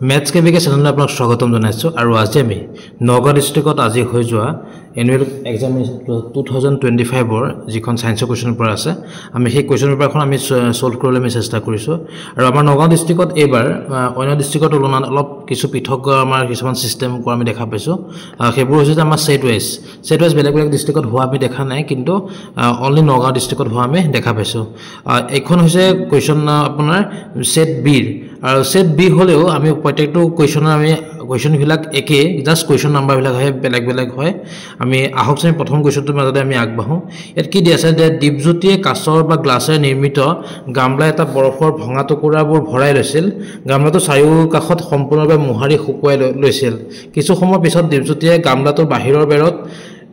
maths के विके channel आपको स्वागतम जनाइছো আৰু আজি আমি নগাঁও ডিস্ট্ৰিক্টত আজি হৈ যোৱা এনুৱেল এক্সামিনেশ্যন 2025 ৰ যিখন সায়েন্সৰ কোৱেশ্চন পেপাৰ আছে আমি সেই কোৱেশ্চন পেপাৰখন আমি সলভ কৰিবলৈ আমি চেষ্টা কৰিছো আৰু আমাৰ নগাঁও ডিস্ট্ৰিক্টত এবাৰ অন্য ডিস্ট্ৰিক্টত তুলনাত অলপ কিছু পৃথক আমাৰ কিছুমান সিস্টেম কৰা আমি দেখা পাইছো সেইবোৰ হৈছে আমাৰ সেট ওয়াইজ বেলেগ বেলেগ ডিস্ট্ৰিক্টত হোৱা আমি দেখা নাই কিন্তু অনলি নগাঁও ডিস্ট্ৰিক্টত হোৱা আমি দেখা পাইছো এখন হৈছে কোৱেশ্চন আপোনাৰ সেট বি আৰু সেট বি হলেও আমি প্ৰত্যেকটো কোৱেশ্চনৰ আমি কোৱেশ্চন বিলাক একে জাস্ট কোৱেশ্চন নাম্বাৰ বিলাক হয় বেলেগ বেলেগ হয় আমি আহক আমি প্ৰথম কোৱেশ্চনটো মাজতে আমি আগবাঢ়ো এত কি দিয়া আছে যে দীপজ্যোতিয়ে কাঁচৰ বা গ্লাছেৰে নিৰ্মিত গামলা এটা বৰফৰ ভঙা টুকুৰাবোৰ ভৰাই লৈছিল গামলাটো চাৰিও কাষত সম্পূৰ্ণভাৱে মোহাৰি শুকুৱাই লৈছিল কিছু সময় পিছত দীপজ্যোতিয়ে গামলাটোৰ বাহিৰৰ বেৰত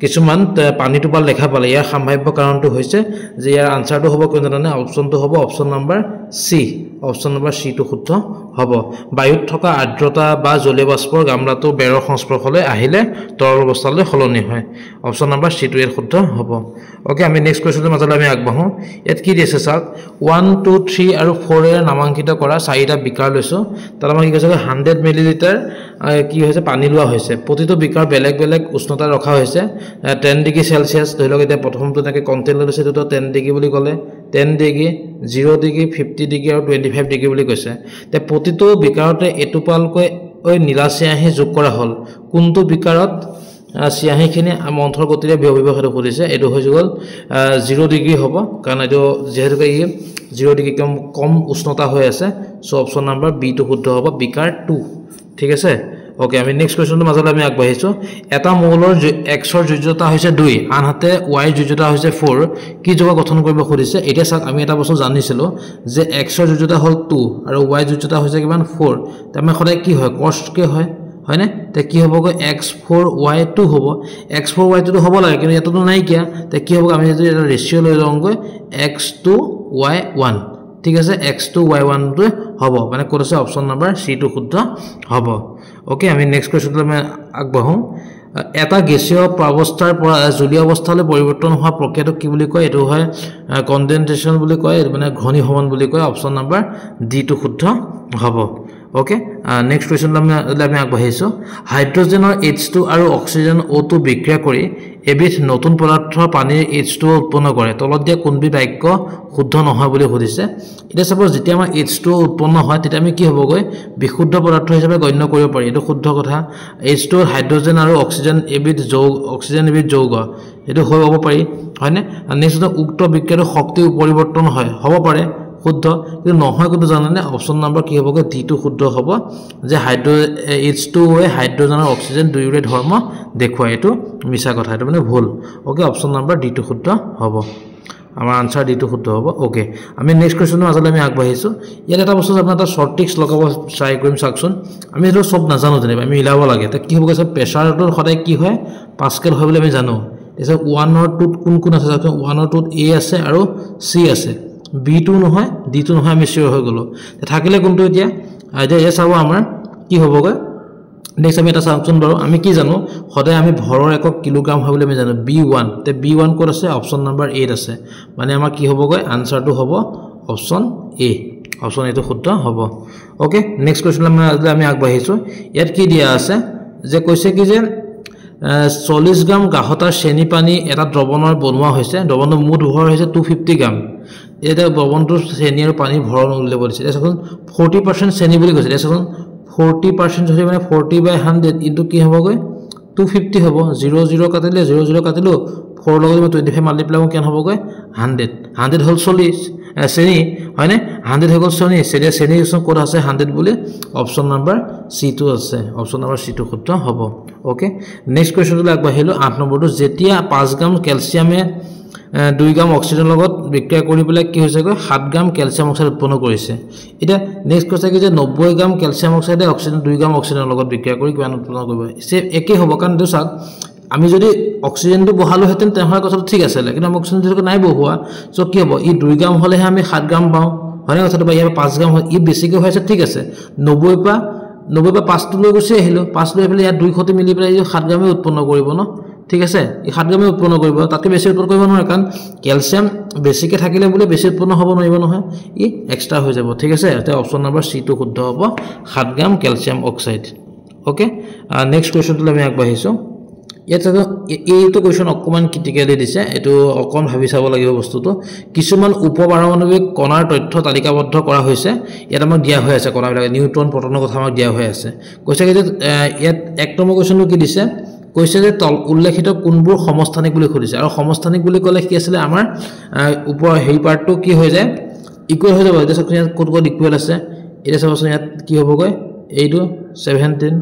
কিছুমান পানী টোপাল দেখা পালে ইয়াৰ সম্ভাৱ্য কাৰণটো হৈছে যে ইয়াৰ আনসাৰটো হ'ব কোন জানে অপচনটো হ'ব অপচন নম্বৰ সি অপচন নম্বৰ সি টো শুদ্ধ হ'ব বায়ুত থকা আৰ্দ্ৰতা বা জলীয় বাষ্পৰ গামলাটো বেৰৰ সংস্পৰ্শলৈ আহিলে তৰল অৱস্থালৈ সলনি হয় অপচন নম্বৰ সি টো এৰ শুদ্ধ হ'ব ওকে আমি নেক্সট কোৱেশ্চনটো মাজলৈ আমি আগবাঢ়ো এত কি দিছে চাওক 1 2 3 আৰু 4 এৰ নামাঙ্কিত কৰা চাৰিটা বিকাৰ লৈছো তাৰ আমাৰ কি কৈছে 100 মিলিলিটাৰ কি হৈছে পানী লোৱা হৈছে প্ৰতিটো বিকাৰ বেলেগ বেলেগ উষ্ণতা ৰখা হৈছে 10 ডিগ্ৰী সেলসিয়াস ধৰি লওক এটা প্ৰথমটো নাকি কন্টেইন লৈছে তো 10 ডিগ্ৰী বুলি ক'লে 10 ডিগ্ৰী 0 ডিগ্ৰী 50 ডিগ্ৰী আৰু 25 ডিগ্ৰী বুলি কৈছে তে প্ৰতিটো বিকাৰতে এটুপালকৈ ওই নীলা চিয়াহী যোগ কৰা হল কোনটো বিকাৰত চিয়াহীখিনি মন্থৰ গতিৰে বিয়পিব হেতু কৰিছে এটো হৈ গল 0 ডিগ্ৰী হ'ব কাৰণ এটো যেহেতু ই 0 ডিগ্ৰী কম উষ্ণতা হৈ আছে সো অপচন নম্বৰ বি টো শুদ্ধ হ'ব বিকাৰ 2 ঠিক আছে ওকে আমি নেক্সট কোৱেশ্চনটো মাজলৈ আমি আগবাঢ়িছো এটা মৌলৰ x ৰ যোজ্যতা হৈছে 2 আনহাতে y ৰ যোজ্যতা হৈছে 4 কি যোগ গঠন কৰিব খুদিছে এটা চাক আমি এটা বস্তু জানিছিলো যে x ৰ যোজ্যতা হল 2 আৰু y যোজ্যতা হৈছে কিমান 4 তামে খৰে কি হয় cos কে হয় হয়নে তে কি হ'ব x4y2 হ'ব x4y2 হ'ব লাগে কিন্তু এতটো নাই কিয়া তে কি হ'ব আমি যদি এটা ৰেশিও লৈ লওঁগৈ x2y1 ঠিক আছে x2y1 টো হ'ব মানে কোন আছে অপচন নম্বৰ সি টো শুদ্ধ হ'ব ওকে আমি নেক্সট কোৱেশ্চনটো আমি আগবাঢ়ো এটা গেছীয় অৱস্থাৰ পৰা জলীয় অৱস্থালৈ পৰিৱৰ্তন হোৱা প্ৰক্ৰিয়াটো কি বুলি কয় এটো হয় কনডেনসেচন বুলি কয় মানে ঘনীভৱন বুলি কয় অপচন নম্বৰ ডি টো শুদ্ধ হ'ব ওকে নেক্সট কোৱেশ্চন আমি আগবাঢ়িছো হাইড্ৰজেনৰ H2 আৰু অক্সিজেন O2 বিক্ৰিয়া কৰি এবিধ নতুন পদাৰ্থ পানীৰ H2O উৎপন্ন কৰে তলত দিয়া কোনবি বাক্য শুদ্ধ নহয় বুলি কৈছে এটা সাপোজ যেতিয়া আমাৰ H2O উৎপন্ন হয় তেতিয়া আমি কি হ'বগৈ বিশুদ্ধ পদাৰ্থ হিচাপে গণ্য কৰিব পাৰি এটো শুদ্ধ কথা H2 হাইড্ৰজেন আৰু অক্সিজেন এবিধ যৌগ এটো হ'ব পাৰি হয়নে নেক্সট উক্ত বিক্ৰিয়াৰ শক্তি পৰিৱৰ্তন হয় হ'ব পাৰে শুদ্ধ কিন্তু নহয় কিন্তু জানেনে অপচন নম্বৰ কি হ'বগৈ ডি টো শুদ্ধ হ'ব যে H2O এ হাইড্ৰজেন আৰু অক্সিজেন দুয়োৰে ধৰ্ম দেখুৱাই এটো মিছা কথা এটো মানে ভুল ওকে অপচন নম্বৰ ডি টো শুদ্ধ হ'ব আমাৰ আনসাৰ ডি টো শুদ্ধ হ'ব ওকে আমি নেক্সট কোৱেশ্চনৰ মাজলৈ আমি আগবাঢ়িছো ইয়াত এটা বস্তু আপোনাৰ এটা শৰ্ট ট্ৰিক্স লগাব ট্ৰাই কৰিম চাকচোন আমি এটো সব নাজানো জানিব আমি মিলাব লাগে তে কি হ'ব কৈছে প্ৰেছাৰটোৰ সদায় কি হয় পাস্কেল হয় বুলি আমি জানো এছে 1 or 2 কোন আছে চাওক 1 or 2 a আছে আৰু c আছে b2 নহয় d2 নহয় আমি শিওৰ হৈ গলো থাকিলে কোনটো এতিয়া এ চাব আমাৰ কি হ'বগৈ নেক্সট আমি এটা সামচন বাৰু আমি কি জানো সদায় আমি ভৰৰ একক কিলোগ্ৰাম হয় বুলি আমি জানো b1 তে b1 কোড আছে অপচন নম্বৰ 8 আছে মানে আমাৰ কি হ'বগৈ আনসাৰটো হ'ব অপচন এ অপচন এটো শুদ্ধ হ'ব ওকে নেক্সট কোৱেশ্চন আমি আগবাঢ়িছো ইয়াত কি দিয়া আছে যে কৈছে কি যে 40 গ্ৰাম গাহতাৰ চেনি পানী এটা দ্ৰৱণৰ বনোৱা হৈছে দ্ৰৱণৰ মুঠ ভৰ হৈছে 250 গ্ৰাম এটা দ্ৰৱণটো চেনি আৰু পানী ভৰ উল্লেখ কৰিছে দেখোন 40% চেনি বুলি কৈছে দেখোন 40% যদি মানে 40/100 ইনটু কি হ'বগৈ 250 হ'ব 00 কাটিলে 00 কাটিলো 4 লগত 25 মাল্টিপ্লাই কেন হ'বগৈ 100 হল 40 চেনি হয়নে 100 হল চেনি কোড আছে 100 বুলি অপচন নম্বৰ সি টো আছে অপচন নম্বৰ সি টো শুদ্ধ হ'ব ওকে নেক্সট কোৱেশ্চনটো আগবাঢ়িলো 8 নম্বৰটো যেতিয়া 5 গ্ৰাম ক্যালসিয়ামে 2 গ্ৰাম অক্সিজেন লগত বিক্ৰিয়া কৰি পেলাই কি হৈছে 7 গ্ৰাম ক্যালসিয়াম অক্সাইড উৎপন্ন কৰিছে এটা নেক্সট কৈছে কি যে 90 গ্ৰাম ক্যালসিয়াম অক্সাইডে অক্সিজেন 2 গ্ৰাম অক্সিজেনৰ লগত বিক্ৰিয়া কৰি কিমান উৎপন্ন কৰিব সে একে হ'ব কাৰণ তো চাওক আমি যদি অক্সিজেনটো বহালো হেতেন তেহৰ কথাটো ঠিক আছে কিন্তু অক্সিজেন যেটো নাই বহোৱা সো কি হ'ব ই 2 গ্ৰাম হলে আমি 7 গ্ৰাম পাও হয়নে কথাটো বা ইয়াৰ 5 গ্ৰাম হয় ই বেছিকৈ হৈছে ঠিক আছে 90 পা 5 টো লৈ গৈছে আহিলো 5 লৈ পেলাই ইয়াত 2 খতি মিলি পেলাই 7 গ্ৰামে উৎপন্ন কৰিব ন ঠিক আছে ই 7 গ্ৰামে উৎপন্ন কৰিব তাতকৈ বেছি উৎপন্ন কৰিব নোৱাৰে কাৰণ ক্যালসিয়াম বেছিকে থাকিলে বুলি বেছি উৎপন্ন হ'ব নোৱাৰিব নহয় ই এক্সট্ৰা হৈ যাব ঠিক আছে তে অপচন নম্বৰ সি টো শুদ্ধ হ'ব 7 গ্ৰাম ক্যালসিয়াম অক্সাইড ওকে নেক্সট কোৱেশ্চনটো আমি আগবাঢ়িছো ইয়াত এইটো কোৱেশ্চন অকমান ক্ৰিটিকেলি দিছে এটো অকন ভাবি চাব লাগিব বস্তুটো কিছুমান উপপাৰমাণৱিক কণাৰ তথ্য তালিকাবদ্ধ কৰা হৈছে ইয়াত আমাক দিয়া হৈ আছে কণাবিলাক নিউট্ৰন প্ৰটনৰ কথা আমাক দিয়া হৈ আছে কৈছে যে ইয়াত এক নম্বৰ কোৱেশ্চনটো কি দিছে কৈছে যে তল উল্লেখিত কোনবোৰ সমস্থানিক বুলি খুদিছে আৰু সমস্থানিক বুলি ক'লে কি আছিল আমাৰ ওপৰ হেই পাৰ্টটো কি হৈ যায় ইকুৱেল হৈ যাব এটা সব ক'ত ক'ত ইকুৱেল আছে এটা চাবচোন ইয়াত কি হ'বগৈ এইটো 17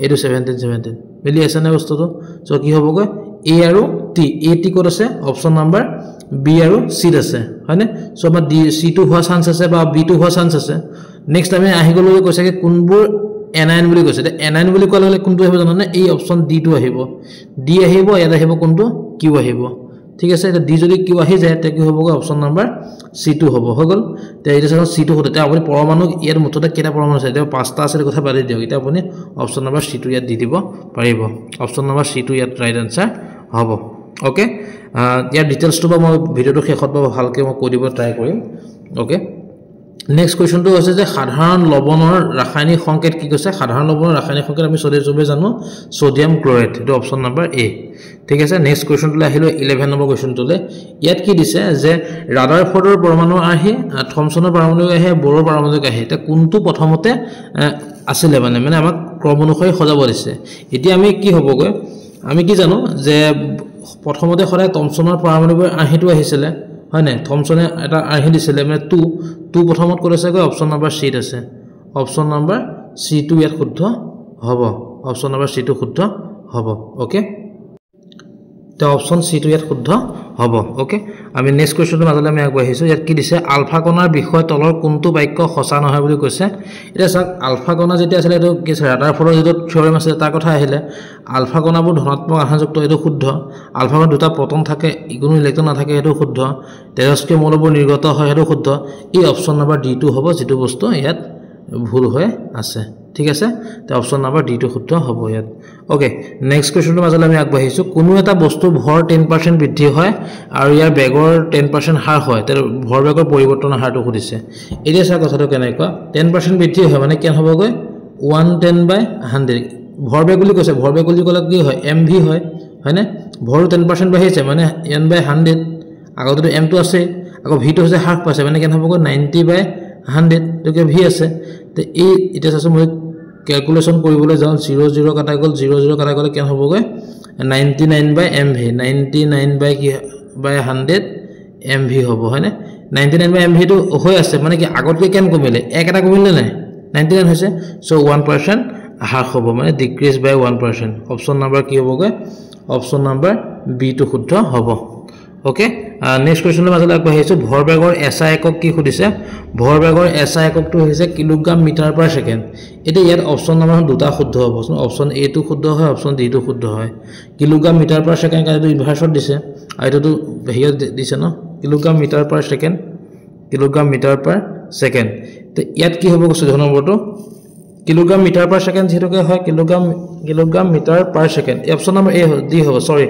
এইটো 17 মিলি আছে না বস্তুটো সো কি হ'বগৈ এ আৰু টি এ টি ক'ত আছে অপচন নম্বৰ বি আৰু সি আছে হয়নে সো আমাৰ ডি সি টো হোৱা চান্স আছে বা বি টো হোৱা চান্স আছে নেক্সট আমি আহি গলো কৈছে কি কোনবোৰ এনাইন বুলি কৈছে এনাইন বুলি ক'লে কোনটো আহিব জানো এই অপচন ডি টো আহিব ডি আহিব ইয়াত আহিব কোনটো কিউ আহিব ঠিক আছে এটা ডি যদি কিউ আহি যায় তে কি হ'বগৈ অপচন নম্বৰ সি টো হ'ব হৈ গল তে এটা চাও সি টো হতে আপুনি পৰমাণু ইয়াৰ মুঠতে কেটা পৰমাণু আছে এটা পাঁচটা আছে কথা বাদ দিয়ক এটা আপুনি অপচন নম্বৰ সি টো ইয়াত দি দিব পাৰিব অপচন নম্বৰ সি টো ইয়াত ৰাইট আনসাৰ হ'ব ওকে ইয়াৰ ডিটেইলছটো মই ভিডিওটো শেষত ভালকৈ মই কৈ দিব ট্ৰাই কৰিম ওকে নেক্সট কোৱেশ্চনটো হৈছে যে সাধাৰণ লৱণৰ ৰাসায়নিক সংকেত কি কৈছে সাধাৰণ লৱণৰ ৰাসায়নিক সংকেত আমি চবে জানো সোডিয়াম ক্লোৰাইড এটো অপচন নম্বৰ এ ঠিক আছে নেক্সট কোৱেশ্চনটো আহিলো 11 নম্বৰ কোৱেশ্চনটোলে ইয়াত কি দিছে যে ৰাদাৰফৰ্ডৰ পৰমাণু আহি থমসনৰ পৰমাণু আহি বৰৰ পৰমাণু আহি এটা কোনটো প্ৰথমতে আছিল মানে আমাক ক্ৰম অনুসৰি সজাব দিছে এতিয়া আমি কি হ'বগৈ আমি কি জানো যে প্ৰথমতে সদায় থমসনৰ পৰমাণু আহিটো আহিছিল হয় না থমসনে এটা আহি দিছিল মানে 2 প্ৰথমত কৰিছে গৈ অপচন নম্বৰ সি আছে অপচন নম্বৰ সি টো ইয়াত শুদ্ধ হ'ব অপচন নম্বৰ সি টো শুদ্ধ হ'ব ওকে তে অপচন সি টো ইয়াত শুদ্ধ হ'ব ওকে আমি নেক্সট কোৱেশ্চনটো মাজলে আমি আগবাঢ়িছো ইয়াত কি দিছে আলফা কণাৰ বিষয় তলৰ কোনটো বাক্য সঁচা নহয় বুলি কৈছে এটা চাওক আলফা কণা যেটা আছিল এটো কি ৰাদাৰফৰ্ডৰ যেটো থিওৰেম আছে তাৰ কথা আহিলে আলফা কণাবোৰ ধনাত্মক আধানযুক্ত এটো শুদ্ধ আলফা কণাত দুটা প্ৰটন থাকে কোনো ইলেক্ট্ৰন নাথাকে এটো শুদ্ধ তেজস্ক্ৰিয় মৌলবোৰ নিৰ্গত হয় এটো শুদ্ধ এই অপচন নম্বৰ ডি টো হ'ব যেটো বস্তু ইয়াত ভুল হৈ আছে ঠিক আছে তে অপচন নম্বৰ ডি টো শুদ্ধ হ'ব ইয়াত ওকে নেক্সট কোৱেশ্চনটো মাজলে আমি আগবাঢ়িছো কোনো এটা বস্তু ভৰ 10% বৃদ্ধি হয় আৰু ইয়াৰ বেগৰ 10% হাৰ হয় তে ভৰ বেগৰ পৰিৱৰ্তন হাৰটো খুদিছে এতিয়া চাওক কথাটো কেনেকুৱা 10% বৃদ্ধি হয় মানে কেন হ'বগৈ 110/100 ভৰ বেগ বুলি কৈছে ভৰ বেগ বুলি ক'লে কি হয় mv হয় হয়নে ভৰ 10% বাঢ়িছে মানে n/100 আগতে m টো আছে আকৌ v টো হৈছে হাফ পাইছে মানে কেন হ'বগৈ 90/100 তো ভি আছে তে এই এটা আছে মই ক্যালকুলেশন কৰিবলৈ যাও 00 কাটা গল 00 কাটা গলে কেন হ'বগৈ 99/mv 99/100 mv হ'ব হয়নে 99/mv টো হৈ আছে মানে কি আগতকে কেন কমিলে এক এটা কমিলে নাই 99 হৈছে সো 1% হ্ৰাস হ'ব মানে ডিক্ৰিজ বাই 1% অপচন নম্বৰ কি হ'বগৈ অপচন নম্বৰ বি টো শুদ্ধ হ'ব ওকে নেক্সট কোৱেশ্চনটো মাজলে আগবাঢ়িছো ভৰ বেগৰ এসআই একক কি খুদিছে ভৰ বেগৰ এসআই এককটো হৈছে কিলোগ্ৰাম মিটাৰ পাৰ সেকেন্ড এটা ইয়াত অপচন নম্বৰ দুটা শুদ্ধ হ'ব অপচন এ টো শুদ্ধ হয় অপচন ডি টো শুদ্ধ হয় কিলোগ্ৰাম মিটাৰ পাৰ সেকেন্ড কাটো ইনভাৰ্সত দিছে আৰু এটো হেৰিত দিছে ন কিলোগ্ৰাম মিটাৰ পাৰ সেকেন্ড তে ইয়াত কি হ'ব কৈছে নম্বৰটো কিলোগ্ৰাম মিটাৰ পাৰ সেকেন্ড যেটোকে হয় কিলোগ্ৰাম মিটাৰ পাৰ সেকেন্ড এই অপচন নম্বৰ এ ডি হ'ব সৰি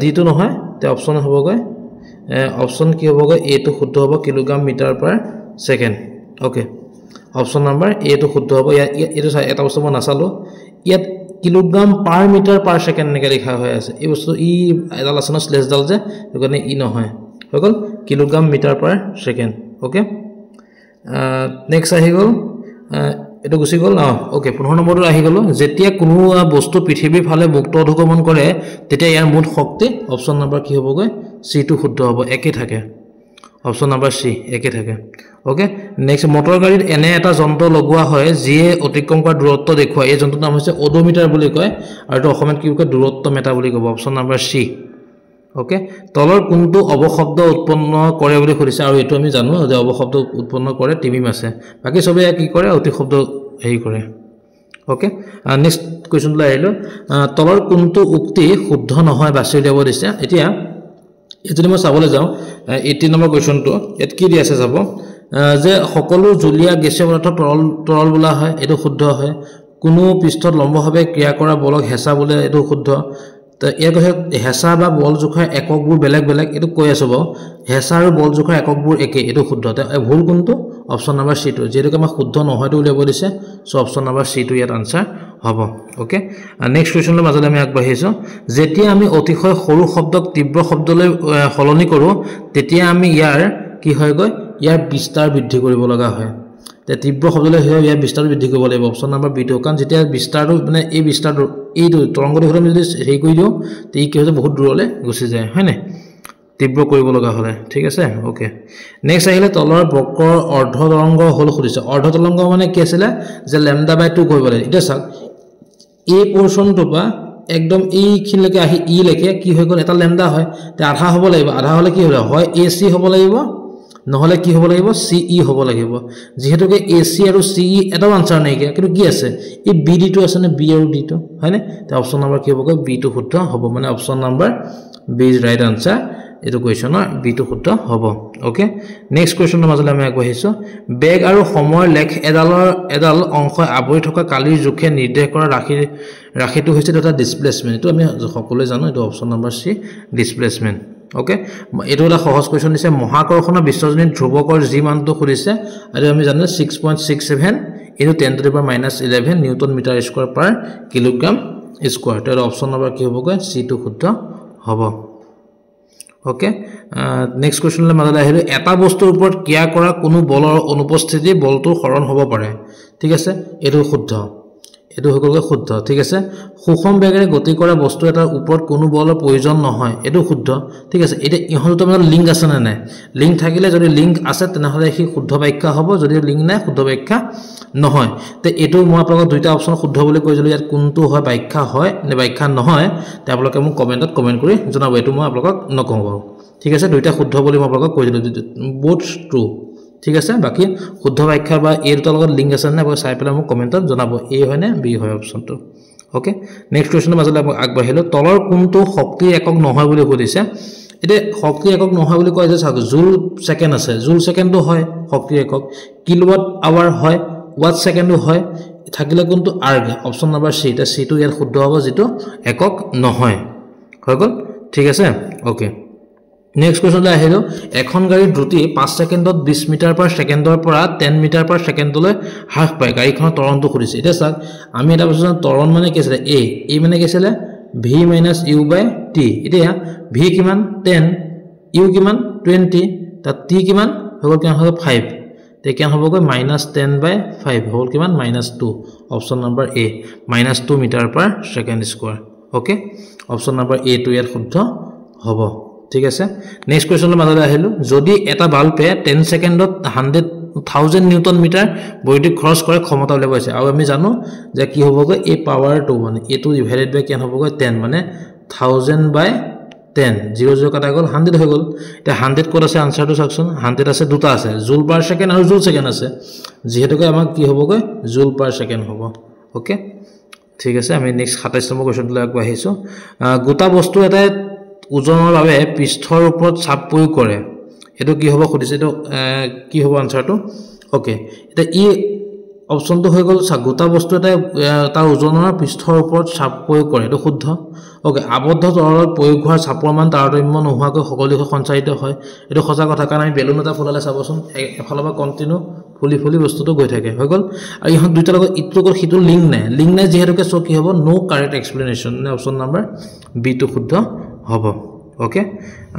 ডি টো নহয় তে অপচন হ'বগৈ অপচন কি হ'বগৈ এ টো শুদ্ধ হ'ব kilogram metre per second okay option number A টো শুদ্ধ হ'ব এটো এটা বস্তু মই নাচালো ইয়াত kilogram per metre per second নেকে লিখা হৈ আছে এই বস্তু ই এডাল আছে ন স্লেশ ডাল যে মানে ই নহয় হৈ গল kilogram metre per second okay next আহি গল এটো গুছি গল না ওকে 15 নম্বৰটো আহি গলো যেতিয়া কোনো বস্তু পৃথিৱীৰ ফালে মুক্ত অধগমন কৰে তেতিয়া ইয়াৰ মুঠ শক্তি অপচন নম্বৰ কি হ'বগৈ সি টো শুদ্ধ হ'ব একে থাকে অপচন নম্বৰ সি একে থাকে ওকে নেক্সট মটৰ গাড়ীত এনে এটা যন্ত্ৰ লগোৱা হয় যিয়ে অতিক্ৰম কৰা দূৰত্ব দেখুৱায় এই যন্ত্ৰটোৰ নাম হৈছে ওডোমিটাৰ বুলি কয় আৰু এটো অসমত কি কয় দূৰত্ব মেটা বুলি ক'ব অপচন নম্বৰ সি ওকে তলৰ কোনটো অবশব্দ উৎপন্ন কৰে বুলি খুদিছে আৰু এটো আমি জানো যে অবশব্দ উৎপন্ন কৰে টিমিম আছে বাকি সবে কি কৰে অতি শব্দ হেই কৰে ওকে নেক্সট কোৱেশ্চনটো আহিলো তলৰ কোনটো উক্তি শুদ্ধ নহয় বাছি উলিয়াব দিছে এতিয়া যদি মই চাবলৈ যাও 18 নম্বৰ কোৱেশ্চনটো এত কি দি আছে যাব যে সকলো জুলীয়া গেছীয় পদাৰ্থ তৰল বোলা হয় এটো শুদ্ধ হয় কোনো পৃষ্ঠত লম্বভাৱে ক্ৰিয়া কৰা বলক হেঁচা বোলে এটো শুদ্ধ তো ইয়াৰ কৈছে হেঁচা বা বল জোখাৰ এককবোৰ বেলেগ বেলেগ এইটো কৈ আছো বাৰু হেঁচা আৰু বল জোখাৰ এককবোৰ একে এইটো শুদ্ধ ভুল কোনটো অপশ্যন নম্বৰ C টো যেটো আমাৰ শুদ্ধ নহয়টো উলিয়াব দিছে সো অপশ্যন নম্বৰ C টো ইয়াত আনসাৰ হ'ব ওকে নেক্সট কোৱেশ্চনৰ মাজলৈ আমি আগবাঢ়িছো যেতিয়া আমি অতিশয় সৰু শব্দক তীব্ৰ শব্দলৈ সলনি কৰো তেতিয়া আমি ইয়াৰ কি হয় গৈ ইয়াৰ বিস্তাৰ বৃদ্ধি কৰিব লগা হয় তে তীব্ৰ শব্দলৈ হয় ইয়াৰ বিস্তাৰ বৃদ্ধি কৰিব লাগিব অপশ্যন নম্বৰ বি টো কাৰণ যেতিয়া বিস্তাৰটো মানে এই বিস্তাৰটো এইটো তৰংগটো হলে যদি হেৰি কৰি দিও তে ই কি হয় বহুত দূৰলৈ গুচি যায় হয় না তীব্ৰ কৰিব লগা হলে ঠিক আছে ওকে নেক্সট আহিলে তলৰ বক্ৰৰ অৰ্ধ তৰংগ হল খুলিছে অৰ্ধ তৰংগ মানে কি আছিল যে λ/2 কৰিব লাগে এটা চাওক এই পোৰশনটো বা একদম এই খিনলৈকে আহি ই লেকে কি হৈ গল এটা লেমডা হয় তে আধা হ'ব লাগিব আধা হলে কি হলো হয় AC হ'ব লাগিব নহলে কি হ'ব লাগিব CE হ'ব লাগিব যেহেতুকে AC আৰু CE এটা আনসাৰ নাই কিন্তু কি আছে এই BD টো আছে না B আৰু D টো হয় না তে অপশ্যন নম্বৰ কি হ'ব B টো শুদ্ধ হ'ব মানে option number B is right answer এটো কোৱেশ্চনৰ বি টো শুদ্ধ হ'ব ওকে নেক্সট কোৱেশ্চনৰ মাজলৈ আমি আগবাঢ়িছো বেগ আৰু সময় লেখ এডাল অংশ আবৰি থকা কালিৰ জোখে নিৰ্দেশ কৰা ৰাখিটো হৈছে এটা ডিসপ্লেসমেন্ট এটো আমি সকলোৱে জানো এটো অপশ্যন নম্বৰ সি ডিসপ্লেসমেন্ট ওকে এটো এটা সহজ কোৱেশ্চন দিছে মহাকৰ্ষণৰ বিশ্বজনীন ধ্ৰুৱকৰ জি মানটো খুলিছে আৰু আমি জানো 6.67 into 10 to the power -11 newton metre square per kilogram square এটো অপশ্যন নম্বৰ কি হ'বগৈ সি টো শুদ্ধ হ'ব ওকে নেক্সট কোৱেশ্চনলৈ মাজলৈ আহিলো এটা বস্তুৰ ওপৰত ক্ৰিয়া কৰা কোনো বলৰ অনুপস্থিতি বলটো হৰণ হ'ব পাৰে ঠিক আছে এটো শুদ্ধ এটো হগলগে শুদ্ধ ঠিক আছে সুষম বেগেৰে গতি কৰা বস্তু এটাৰ ওপৰত কোনো বলৰ প্ৰয়োজন নহয় এটো শুদ্ধ ঠিক আছে এটা ইহলটো মানে লিংক আছে না নাই লিংক থাকিলে যদি লিংক আছে তেনেহলে কি শুদ্ধ ব্যাখ্যা হ'ব যদি লিংক নাই শুদ্ধ ব্যাখ্যা নহয় তে এটো মই আপোনাক দুইটা অপচন শুদ্ধ বুলি কৈছিলো ইয়াত কোনটো হয় ব্যাখ্যা হয় নে ব্যাখ্যা নহয় তে আপোনালোকে মোক কমেন্টত কমেন্ট কৰি জনাব এটো মই আপোনাক নকওঁ ঠিক আছে দুইটা শুদ্ধ বুলি মই আপোনাক কৈছিলো বোথ ট্ৰু ঠিক আছে বাকি শুদ্ধ ব্যাখ্যা বা এৰ লগত লিংক আছে না চাই পেলাই মোক কমেন্টত জনাব এ হয় নে বি হয় অপচনটো ওকে নেক্সট কোৱেশ্চনৰ মাজলৈ আগবাঢ়িলো তলৰ কোনটো শক্তি একক নহয় বুলি কৈছে এতে শক্তি একক নহয় বুলি কয় যে জুল সেকেন্ড আছে জুল সেকেন্ডটো হয় শক্তি একক কিলোৱাট আৱাৰ হয় ওয়াট সেকেন্ডটো হয় থাকিলে কোনটো আৰ্গ অপচন নম্বৰ সি এটা সি টো ইয়াৰ শুদ্ধ হ'ব যেটো একক নহয় হৈ গল ঠিক আছে ওকে নেক্সট কোৱেশ্চনলৈ আহিলো এখন গাড়ীৰ দ্ৰুতি 5 সেকেন্ডত 20 মিটাৰ পাৰ সেকেন্ডৰ পৰা 10 মিটাৰ পাৰ সেকেন্ডলৈ হ্ৰাস পায় গাড়ীখনৰ ত্বৰণটো খুলিছে এটা চাওক আমি এটা বস্তু ত্বৰণ মানে কি আছে এ মানে কি আছে v - u/t এতিয়া v কিমান 10 u কিমান 20 তা t কিমান হ'ব কিমান হ'ব 5 তে কিমান হ'বগৈ -10/5 হ'ল কিমান -2 option number A -2 metre per second square okay option number A টো ইয়াৰ শুদ্ধ হ'ব ঠিক আছে নেক্সট কোৱেশ্চনৰ মাজলৈ আহিলো যদি এটা বাল্বে 10 সেকেন্ডত 100,000 নিউটন মিটাৰ বৈদ্যুতিক খৰচ কৰে ক্ষমতা উলিয়াব আছে আৰু আমি জানো যে কি হ'বগৈ এই পাৱাৰটো মানে এটো ডিভাইডেড বাই কিমান হ'বগৈ 10 মানে 1000/10 00 কাটা গ'ল 100 হৈ গ'ল এটা 100 ক'ত আছে আনসাৰটো চাওকচোন 100 আছে দুটা আছে জুল পাৰ সেকেন্ড আৰু জুল সেকেন্ড আছে যেহেতুকে আমাক কি হ'বগৈ জুল পাৰ সেকেন্ড হ'ব ওকে ঠিক আছে আমি নেক্সট 27 নম্বৰ কোৱেশ্চনলৈ আগবাঢ়িছো গোটা বস্তু এটা ওজনৰ বাবে পৃষ্ঠৰ ওপৰত চাপ প্ৰয়োগ কৰে এটো কি হ'ব খুদিছে এটো কি হ'ব আনসাৰটো ওকে এটা ই অপচনটো হৈ গল গোটা বস্তু এটা তাৰ ওজনৰ পৃষ্ঠৰ ওপৰত চাপ প্ৰয়োগ কৰে এটো শুদ্ধ ওকে আবদ্ধ তৰলত প্ৰয়োগ হোৱা চাপৰ মান তাৰতম্য নোহোৱাকৈ সকলোকে সঞ্চাৰিত হয় এটো সঁচা কথা কাৰণ আমি বেলুন এটা ফুলালে চাবচোন এফালৰ পৰা কন্টিনিউ ফুলি বস্তুটো গৈ থাকে হৈ গল আৰু ইহত দুইটা লগত ইটোৰ সিটো লিংক নাই যেহেতুকে সো কি হ'ব নো কাৰেক্ট এক্সপ্লেনেশন নে অপচন নম্বৰ বি টো শুদ্ধ হ'ব ওকে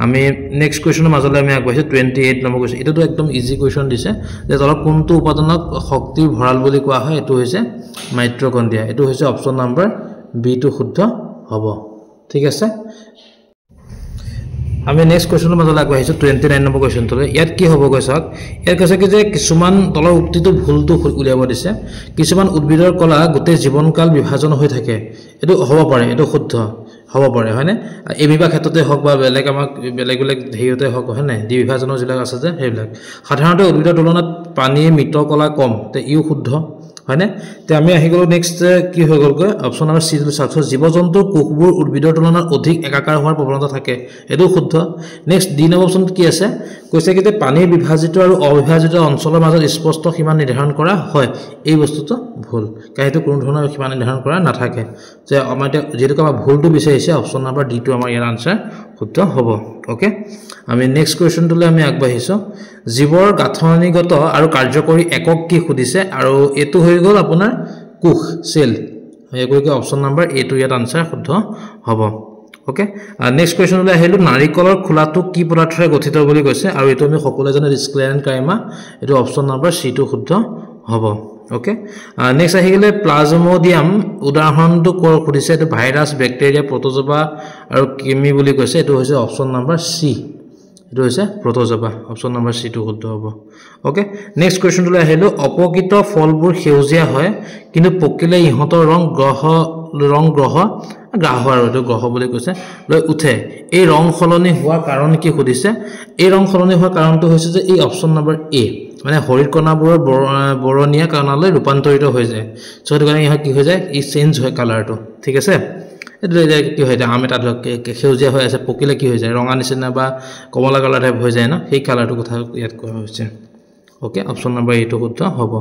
আমি নেক্সট কোৱেশ্চনৰ মাজলৈ আমি আগবাঢ়িছো 28 নম্বৰ কোৱেশ্চন এটো একদম ইজি কোৱেশ্চন দিছে যে তলত কোনটো উপাদানক শক্তিৰ ভঁৰাল বুলি কোৱা হয় এটো হৈছে মাইট্ৰকন্ড্ৰিয়া এটো হৈছে অপচন নম্বৰ বি টো শুদ্ধ হ'ব ঠিক আছে আমি নেক্সট কোৱেশ্চনৰ মাজলৈ আগবাঢ়িছো 29 নম্বৰ কোৱেশ্চনটোলৈ ইয়াত কি হ'ব কৈছক ইয়াত কৈছে কি যে কিছুমান তলৰ উক্তিটো ভুলটো উলিয়াব দিছে কিছুমান উদ্ভিদৰ কলা গোটেই জীৱনকাল বিভাজন হৈ থাকে এটো হ'ব পাৰে এটো শুদ্ধ হ'ব পাৰে হয়নে এবিবা ক্ষেত্ৰতে হক বা বেলেগ আমাক বেলেগ হেৰিতে হক হয়নে ডি বিভাজনৰ জিলা আছে যে হেবিলাক সাধাৰণতে উদ্ভিদৰ তুলনাত পানীৰ মৃত কলা কম তে ইউ শুদ্ধ হয়নে তে আমি আহি গলো নেক্সট কি হৈ গলকৈ অপচন নম্বৰ সি চাকছ জীৱ-জন্তুৰ কোষবোৰ উদ্ভিদৰ তুলনাত অধিক একাকাৰ হোৱাৰ প্ৰৱণতা থাকে এটো শুদ্ধ নেক্সট ডি নম্বৰ অপচন কি আছে কৈছে কি যে পানীৰ বিভাজিত আৰু অবিভাজিত অঞ্চলৰ মাজত স্পষ্ট সীমা নিৰ্ধাৰণ কৰা হয় এই বস্তুটো ভুল কাৰণ এইটো কোনো ধৰণৰ সীমা নিৰ্ধাৰণ কৰা নাথাকে যে আমাৰ যেটো আমাৰ ভুলটো বিচাৰিছে অপচন নম্বৰ ডি টো আমাৰ ইয়াৰ আনসাৰ শুদ্ধ হ'ব ওকে আমি নেক্সট কোৱেশ্চনটোলৈ আমি আগবাঢ়িছো জীৱৰ গাঁথনিগত আৰু কাৰ্যকৰী একক কি সুধিছে আৰু এটো হৈ গ'ল আপোনাৰ কোষ সেল এগৈকে অপচন নম্বৰ এ টো ইয়াত আনসাৰ শুদ্ধ হ'ব ওকে নেক্সট কোৱেশ্চনলৈ আহিলো নাৰিকলৰ খোলাটো কি পদাৰ্থৰে গঠিত বুলি কৈছে আৰু এটো আমি সকলোৱে জানো ডিসক্লেৰেন কাইমা এটো অপচন নম্বৰ সি টো শুদ্ধ হ'ব ওকে নেক্সট আহি গলে প্লাজমোডিয়াম উদাহৰণটো কৰ সুধিছে এটো ভাইৰাছ ব্যাকটেৰিয়া প্ৰটোজোৱা আৰু কেমি বুলি কৈছে এটো হৈছে অপচন নম্বৰ সি এটো হৈছে প্ৰটোজোৱা অপচন নম্বৰ সি টো শুদ্ধ হ'ব ওকে নেক্সট কোৱেশ্চনলৈ আহিলো অপকিত ফলবোৰ সেউজীয়া হয় কিন্তু পকিলে ইহতৰ ৰং গ্ৰহ আৰু এটো গ্ৰহ বুলি কৈছে লৈ উঠে এই ৰং খলনি হোৱাৰ কাৰণ কি সুধিছে এই ৰং খলনি হোৱাৰ কাৰণটো হৈছে যে এই অপচন নম্বৰ এ মানে হৰিত কণাবোৰৰ বৰণীয়া কণালৈ ৰূপান্তৰিত হৈ যায় সো এটো কাৰণে ইহ কি হৈ যায় ই চেঞ্জ হয় কালাৰটো ঠিক আছে এটো কি হয় আম এটা সেউজীয়া হৈ আছে পকিলে কি হৈ যায় ৰঙা নিচিনা বা কমলা কালাৰ টাইপ হৈ যায় না সেই কালাৰটো কথা ইয়াত কোৱা হৈছে ওকে অপচন নম্বৰ এ টো শুদ্ধ হ'ব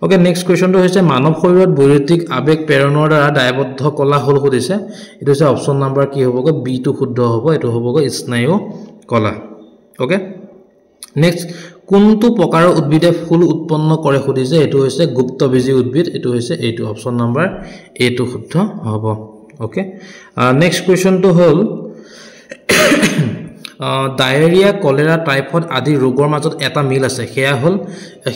ওকে নেক্সট কোৱেশ্চনটো হৈছে মানৱ শৰীৰত বৈদ্যুতিক আবেগ প্ৰেৰণৰ দ্বাৰা দায়বদ্ধ কলা হল সুধিছে এটো হৈছে অপচন নম্বৰ কি হ'বগৈ বি টো শুদ্ধ হ'ব এটো হ'বগৈ স্নায়ু কলা ওকে নেক্সট কোনটো প্ৰকাৰৰ উদ্ভিদে ফুল উৎপন্ন কৰে সুধিছে এটো হৈছে গুপ্তবীজী উদ্ভিদ এটো হৈছে এটো অপচন নম্বৰ এ টো শুদ্ধ হ'ব ওকে নেক্সট কোৱেশ্চনটো হ'ল ডায়েৰিয়া কলেৰা টাইফয়েড আদি ৰোগৰ মাজত এটা মিল আছে হেয়া হল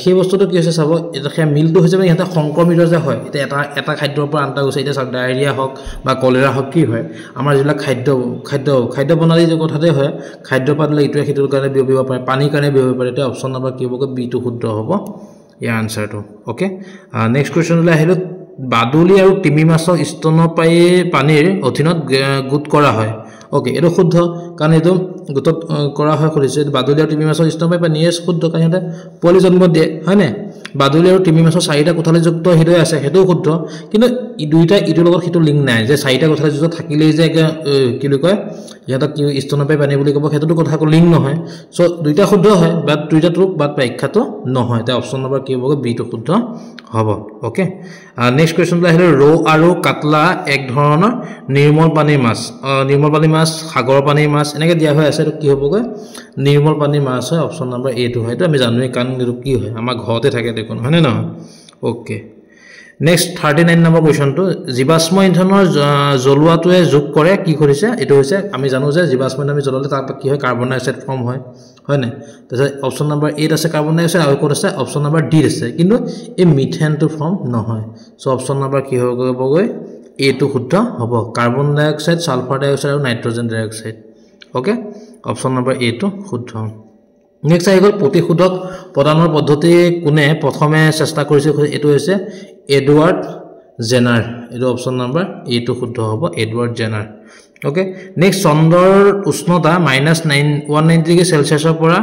সেই বস্তুটো কি হৈছে চাব এটা হেয়া মিলটো হৈছে মানে এটা সংক্ৰমিত যে হয় এটা খাদ্যৰ পৰা আনটা গৈছে এটা ডায়েৰিয়া হক বা কলেৰা হক কি হয় আমাৰ যিলা খাদ্য বনালি যে কথাতে হয় খাদ্য পাতলে ইটোৱে হিটোৰ কাৰণে বিয়পিব পাৰে পানী কাৰণে বিয়পিব পাৰে এটা অপচন নম্বৰ কি হ'ব বি টো শুদ্ধ হ'ব ইয়াৰ আনসাৰটো ওকে নেক্সট কোৱেশ্চনলৈ আহিলো বাদুলি আৰু টিমি মাছক স্তনপায়ী পানীৰ অধীনত গুট কৰা হয় ওকে এটো শুদ্ধ কাৰণ এটো গুটত কৰা হয় কৰিছে বাদুলি আৰু টিমি মাছৰ স্তনপায়ী পানী এস শুদ্ধ কাৰণ এটা পোৱালি জন্ম দিয়ে হয় নে বাদুলি আৰু টিমি মাছৰ চাৰিটা কোঠালি যুক্ত হৃদয় আছে হেতু শুদ্ধ কিন্তু ই দুইটা ইটোৰ লগত হিটো লিংক নাই যে চাৰিটা কোঠালি যুক্ত থাকিলেই যে কি বুলি কয় ইয়াত কি স্তনপায়ী পানী বুলি ক'ব হেতুটো কথা কো লিংক নহয় সো দুইটা শুদ্ধ হয় বাট দুইটা ট্ৰু বাট ব্যাখ্যাটো নহয় তে অপচন নম্বৰ কি হ'ব বি টো শুদ্ধ হ'ব ওকে নেক্সট কোৱেশ্চনটো আহিলে ৰৌ আৰু কাটলা এক ধৰণৰ নিৰ্মল পানীৰ মাছ সাগৰ পানীৰ মাছ এনেকে দিয়া হৈ আছে কি হ'বগৈ নিৰ্মল পানীৰ মাছ হয় অপচন নম্বৰ এ টো হয় তো আমি জানোই কাৰণ এটো কি হয় আমাৰ ঘৰতে থাকে দেখোন হয় না ওকে নেক্সট 39 নম্বৰ কোৱেশ্চনটো জীৱাশ্ম ইন্ধনৰ জ্বলোৱাটোৱে যোগ কৰে কি কৰিছে এটো হৈছে আমি জানো যে জীৱাশ্ম ইন্ধন আমি জ্বলালে তাৰ কি হয় কাৰ্বন ডাই অক্সাইড ফৰ্ম হয় হয় না তাছে অপচন নম্বৰ 8 আছে কাৰ্বন ডাই অক্সাইড আৰু কোন আছে অপচন নম্বৰ ডি আছে কিন্তু এই মিথেনটো ফৰ্ম নহয় সো অপচন নম্বৰ কি হ'বগৈ এ টো শুদ্ধ হ'ব কাৰ্বন ডাই অক্সাইড সালফাৰ ডাই অক্সাইড আৰু nitrogen dye oxide okay option number A টো শুদ্ধ নেক্সট আহি গ'ল প্ৰতিশোধক প্ৰদানৰ পদ্ধতি কোনে প্ৰথমে চেষ্টা কৰিছে এটো হৈছে এডৱাৰ্ড জেনাৰ এটো অপচন নম্বৰ এ টো শুদ্ধ হ'ব এডৱাৰ্ড জেনাৰ ওকে নেক্সট চন্দ্ৰৰ উষ্ণতা -190 ডিগ্ৰী সেলসিয়াছৰ পৰা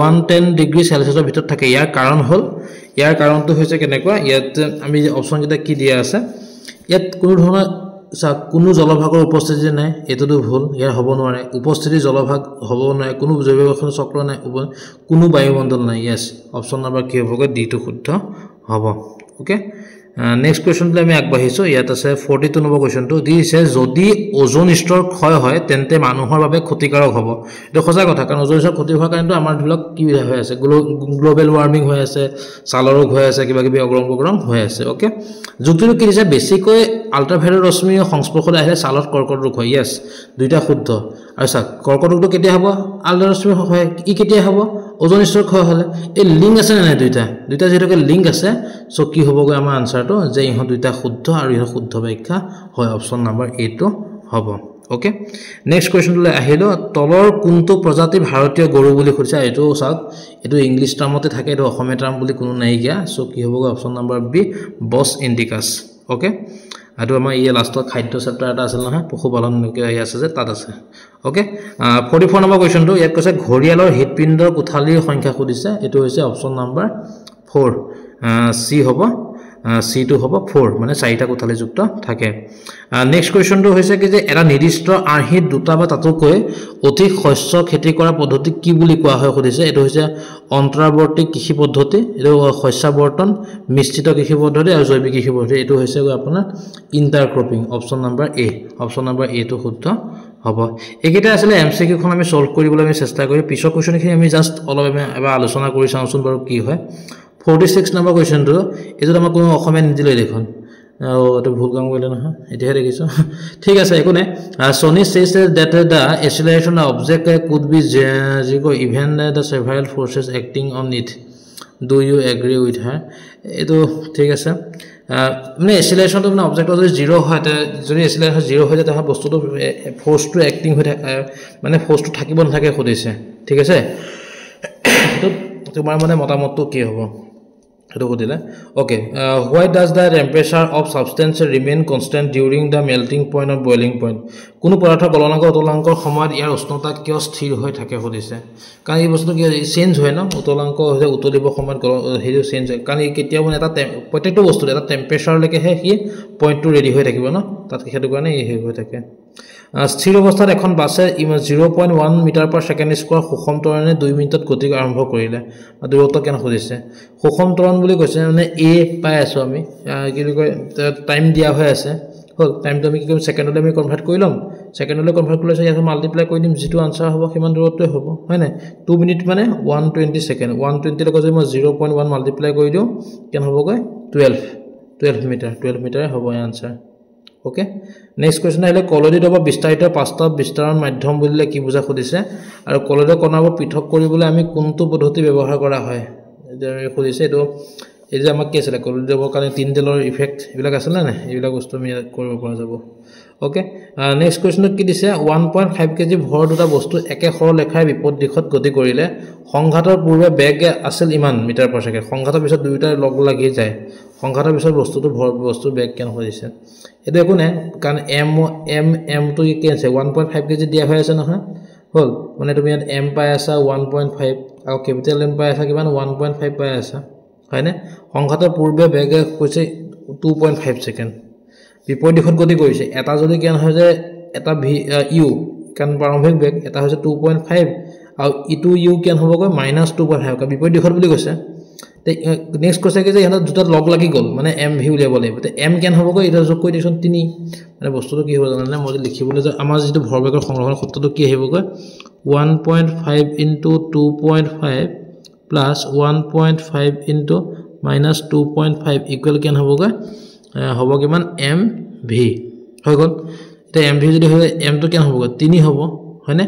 110 ডিগ্ৰী সেলসিয়াছৰ ভিতৰত থাকে ইয়াৰ কাৰণটো হৈছে কেনেকুৱা ইয়াত আমি অপচন কিটা কি দিয়া আছে ইয়াত কোনো ধৰণৰ কোনো জলভাগৰ উপস্থিতি নাই এটোটো ভুল ইয়াৰ হ'ব নোৱাৰে উপস্থিতি জলভাগ হ'ব নোৱাৰে কোনো জৈৱগঠন চক্ৰ নাই কোনো বায়ুমণ্ডল নাই ইয়েস অপচন নম্বৰ কি হ'ব ডি টো শুদ্ধ হ'ব ওকে নেক্সট কোৱেশ্চনটো আমি আগবাঢ়িছো ইয়াত আছে 42 নম্বৰ কোৱেশ্চনটো দিছে যদি ওজন স্তৰ ক্ষয় হয় তেন্তে মানুহৰ বাবে ক্ষতিকাৰক হ'ব এটো সঁচা কথা কাৰণ ওজন স্তৰ ক্ষতি হোৱাৰ কাৰণটো আমাৰ ধৰক কি হৈ আছে গ্লোবেল ওয়াৰ্মিং হৈ আছে ছালৰ ৰোগ হৈ আছে কিবা কিবি অগ্ৰম হৈ আছে ওকে যুক্তিটো কি দিছে বেছিকৈ আল্ট্ৰাভায়োলেট ৰশ্মিৰ সংস্পৰ্শলৈ আহিলে ছালত কৰ্কট ৰোগ হয় ইয়েস দুইটা শুদ্ধ আৰু সা কৰ্কট ৰোগটো কেতিয়া হ'ব আল্ট্ৰা ৰশ্মি হয় ই কেতিয়া হ'ব ওজন স্তৰ ক্ষয় হলে এই লিংক আছে না দুইটা যেটোকে লিংক আছে সো কি হ'বগৈ আমাৰ আনসাৰটো যে ইহ দুইটা শুদ্ধ আৰু ইহ শুদ্ধ ব্যাখ্যা হয় অপচন নম্বৰ এ টো হ'ব ওকে নেক্সট কোৱেশ্চনলৈ আহিলো তলৰ কোনটো প্ৰজাতি ভাৰতীয় গৰু বুলি কৈছে এটো চাওক এটো ইংলিশ টাৰ্মতে থাকে এটো অসমীয়া টাৰ্ম বুলি কোনো নাই গিয়া সো কি হ'বগৈ অপচন নম্বৰ বি বস ইন্ডিকাস ওকে আৰু আমাৰ এই লাষ্টৰ খাদ্য চেপ্টাৰ এটা আছিল নহয় পশুপালন আছে যে তাত আছে ওকে 44 নম্বৰ কোৱেশ্চনটো ইয়াত কৈছে ঘৰিয়ালৰ হৃদপিণ্ডৰ কোঠালীৰ সংখ্যা সুধিছে এটো হৈছে অপচন নম্বৰ 4 সি হ'ব সি টু হ'ব 4 মানে চাৰিটা কোঠালিযুক্ত থাকে নেক্সট কোৱেশ্চনটো হৈছে কি যে এটা নিৰ্দিষ্ট আৰ্হিত দুটা বা তাতোকৈ অধিক শস্য খেতি কৰা পদ্ধতি কি বুলি কোৱা হয় সুধিছে এটো হৈছে অন্তৰাৱৰ্তী কৃষি পদ্ধতি এটো শস্যাৱৰ্তন মিশ্ৰিত কৃষি পদ্ধতি আৰু জৈৱিক কৃষি পদ্ধতি এটো হৈছে আপোনাৰ ইন্টাৰক্ৰপিং অপচন নম্বৰ এ টো শুদ্ধ হ'ব একেটা আসলে এমসিকিউ খন আমি সলভ কৰিবলৈ আমি চেষ্টা কৰি পিছৰ কোৱেশ্চনখিনি আমি জাস্ট অলপ এবাৰ আলোচনা কৰি চাওঁচোন বাৰু কি হয় 46 নম্বৰ কোৱেশ্চনটো এটো আমাৰ কোনো অসমীয়া নিদিলে দেখোন তো ভুল কাম কৰিলে নহয় এতিয়া দেখিছো ঠিক আছে একো নাই Sony says that the acceleration object could be even the several forces acting on it do you agree with her এটো ঠিক আছে মানে acceleration তো মানে অবজেক্ট যদি 0 হয় তে যদি acceleration 0 হৈ যায় তাহলে বস্তুটো ফোর্স টু অ্যাক্টিং হৈ থাকে মানে ফোর্স টু থাকিব নাথাকে খুদিছে ঠিক আছে তো তোমাৰ মানে মতামতটো কি হ'ব এটো কদিলা okay why does the temperature of substance remain constant during the melting point or boiling point কোনো পদাৰ্থ গলনাঙ্ক উতলাঙ্কৰ সময়ত ইয়াৰ উষ্ণতা কিয় স্থিৰ হৈ থাকে খুদিছে কাৰণ এই বস্তু কি চেঞ্জ হয় না উতলাঙ্ক হৈ উতলিব সময়ত হেৰি চেঞ্জ হয় কাৰণ এই কেতিয়াও মানে এটা প্ৰত্যেকটো বস্তু এটা টেম্পাৰেচাৰ লৈকে হে কি পইণ্টটো ৰেডি হৈ থাকিব না তাত হেতু কাৰণে এই হৈ থাকে স্থিৰ অৱস্থাত এখন বাছে 0.1 মিটাৰ পাৰ সেকেন্ড স্কয়াৰ সুষম ত্বৰণে 2 মিনিটত গতি আৰম্ভ কৰিলে দূৰত্ব কেন খুদিছে সুষম ত্বৰণ বুলি কৈছে মানে এ পাই আছো আমি কি কয় টাইম দিয়া হৈ আছে হল টাইমটো আমি কি কৰিম সেকেন্ডলৈ আমি কনভাৰ্ট কৰি লম সেকেন্ডলৈ কনভাৰ্ট কৰিলে ইয়াত মাল্টিপ্লাই কৰি দিম যেটো আনসাৰ হ'ব কিমান দূৰত্বই হ'ব হয় না 2 মিনিট মানে 120 সেকেন্ড 120 লগত যদি মই 0.1 মাল্টিপ্লাই কৰি দিও কেন হ'ব গৈ 12 মিটাৰ হ'ব আনসাৰ ওকে নেক্সট কোৱেশ্চন আহিলে কলৰিড অব বিস্তাৰিত পাঁচটা বিস্তাৰণ মাধ্যম বুলিলে কি বুজা খুদিছে আৰু কলৰিড কণাবোৰ পৃথক কৰিবলৈ আমি কোনটো পদ্ধতি ব্যৱহাৰ কৰা হয় এতিয়া খুদিছে এটো এই যে আমাক কি আছে কলৰিড অব কাৰণে তিন তেলৰ ইফেক্ট এবিলাক আছে না এইবিলাক বস্তু আমি কৰিব পৰা যাব ওকে নেক্সট কোৱেশ্চনত কি দিছে 1.5 কেজি ভৰ দুটা বস্তু একে সৰলৰেখাৰ বিপদ দিশত গতি কৰিলে সংঘাতৰ পূৰ্বে বেগ আছিল ইমান মিটাৰ পাৰ সেকেন্ড সংঘাতৰ পিছত দুইটা লগ লাগি যায় সংঘাতৰ পিছত বস্তুটো ভৰ বস্তু বেগ কেন হৈছে এটো একো নাই কাৰণ m তো কি আছে 1.5 কেজি দিয়া হৈ আছে নহয় হল মানে তুমি ইয়াত m পাই আছা 1.5 আৰু ক্যাপিটেল m পাই আছা কিমান 1.5 পাই আছা হয়নে সংঘাতৰ পূৰ্বে বেগ হৈছে 2.5 সেকেন্ড বিপৰীত দিশত গতি কৰিছে এটা যদি কেন হয় যে এটা u কান প্ৰাৰম্ভিক বেগ এটা হৈছে 2.5 আৰু ইটো u কেন হ'বগৈ -2.5 কা বিপৰীত দিশত বুলি কৈছে তে নেক্সট কৈছে কি যে এটা দুটা লগ লাগি গল মানে mv উলিয়াব লাগিব তে m কেন হ'বগৈ এটা যোগ কৰি দিছন 3 মানে বস্তুটো কি হ'ব জানানে মই লিখিবলৈ যে আমাৰ যেটো ভৰবেগৰ সংগ্ৰহৰ সূত্ৰটো কি আহিবগৈ 1.5 into 2.5 plus 1.5 into minus 2.5 equal কেন হ'বগৈ হ'ব কিমান mv হৈ গল এটা mv যদি হয় m তো কেন হ'বগৈ 3 হ'ব হয়নে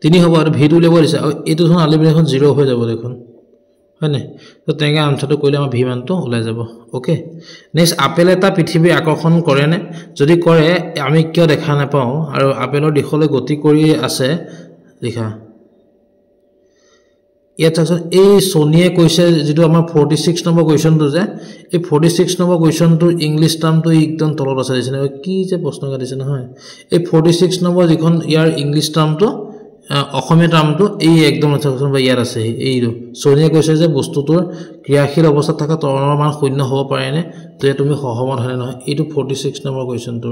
3 হ'ব আৰু v টো উলিয়াব দিছে আৰু এটো ধন আলিবিখন 0 হৈ যাব দেখোন হয়নে তো তেঙ্গা আনসাৰটো কইলে আমাৰ v মানটো ওলাই যাব ওকে নেক্সট আপেল এটা পৃথিৱী আকৰ্ষণ কৰে নে যদি কৰে আমি কিয় দেখা নাপাও আৰু আপেলৰ দিশলৈ গতি কৰি আছে লিখা ইয়াত এই সোনিয়ে কৈছে যেটো আমাৰ 46 নম্বৰ কোৱেশ্চনটো যে এই 46 নম্বৰ কোৱেশ্চনটো ইংলিশ টাৰ্মটো একদম তলত আছে দিছে কি যে প্ৰশ্ন কাটিছে নহয় এই 46 নম্বৰ যিখন ইয়াৰ ইংলিশ টাৰ্মটো অসমীয়া টাৰ্মটো এই একদম আছে বা ইয়াৰ আছে এই সোনিয়ে কৈছে যে বস্তুটোৰ ক্ৰিয়াশীল অৱস্থাত থকা তৰণৰ মান শূন্য হ'ব পাৰে নে তো তুমি সহমত হয় নহয় এইটো 46 নম্বৰ কোৱেশ্চনটো